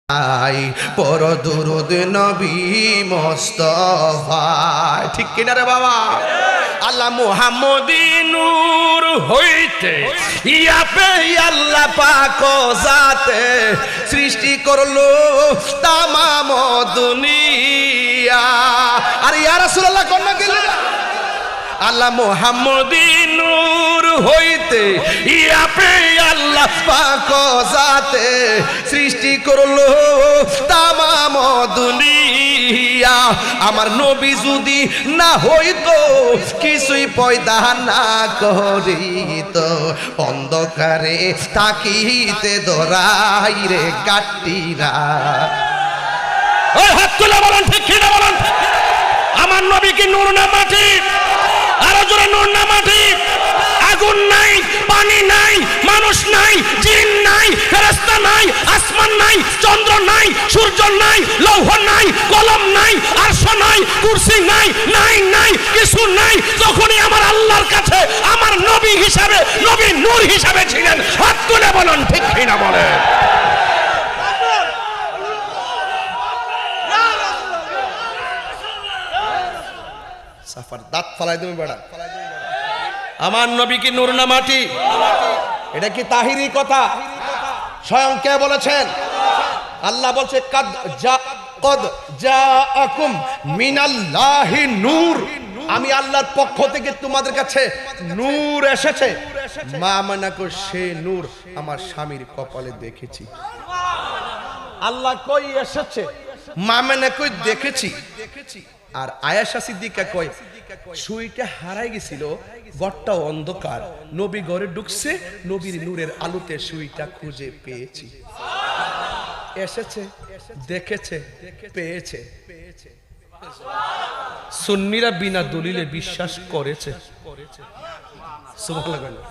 পর দুরুদ নবী মুস্তাফা। ঠিক কিনা রে বাবা? আল্লাহ মুহাম্মদী নূর হইতে ইয়াপে আল্লাহ পাক জাতে সৃষ্টি করলো তামাম দুনিয়া। আর ইয়া রাসূলুল্লাহ কোন গেলেন? আল্লাহ মুহাম্মদী নূর হইতে ইয়াপে আল্লাহ পাক জাতে সৃষ্টি করলো তামাম দুনিয়া। আমার নবী যদি না হইতো কিছুই পয়দা না করিতো অন্ধকারে থাকিতে দরাই রে গাট্টিরা। ওই হাত তুলে বলেন ঠিক কি না বলেন? আমার নবী কি নূর না মাটি? আরো জোরে নূর না মাটি? আগুন নাই, পানি নাই, মানুষ নাই, জিন নাই, ফেরেশতা নাই, আসমান নাই, চন্দ্র নাই, সূর্য নাই, লৌহ নাই, কলম নাই, আরশ নাই, কুরসি নাই, নাই নাই কিছু নাই। যখনই আমার আল্লাহর কাছে আমার নবী হিসাবে, নবী নূর হিসাবে ছিলেন। হাত তুলে বলুন ঠিক কি না বলেন? সাফার দাঁত ফালাই তুমি বেড়া। আমার নবী কি নূর না মাটি? এটা কি তাহিরি কথা? স্বয়ং কে বলেছেন? আল্লাহ বলছে কদ জাআকুম মিনাল্লাহি নূর, আমি আল্লাহর পক্ষ থেকে তোমাদের কাছে নূর এসেছে। মা মানাকো সে নূর আমার স্বামীর কপালে দেখেছি। আল্লাহ কই এসেছে? মা মানাকো দেখেছি। আর আয়েশা সিদ্দিকা কয় সুইটা হারাই গেছিল, ঘরটা অন্ধকার, নবী ঘরে ঢুকছে, নবীর নূরের আলোতে সুইটা খুঁজে পেয়েছি। এসেছে, দেখেছে, পেয়েছে। সুন্নিরা বিনা দলিলে বিশ্বাস করেছে। সুবহানাল্লাহ।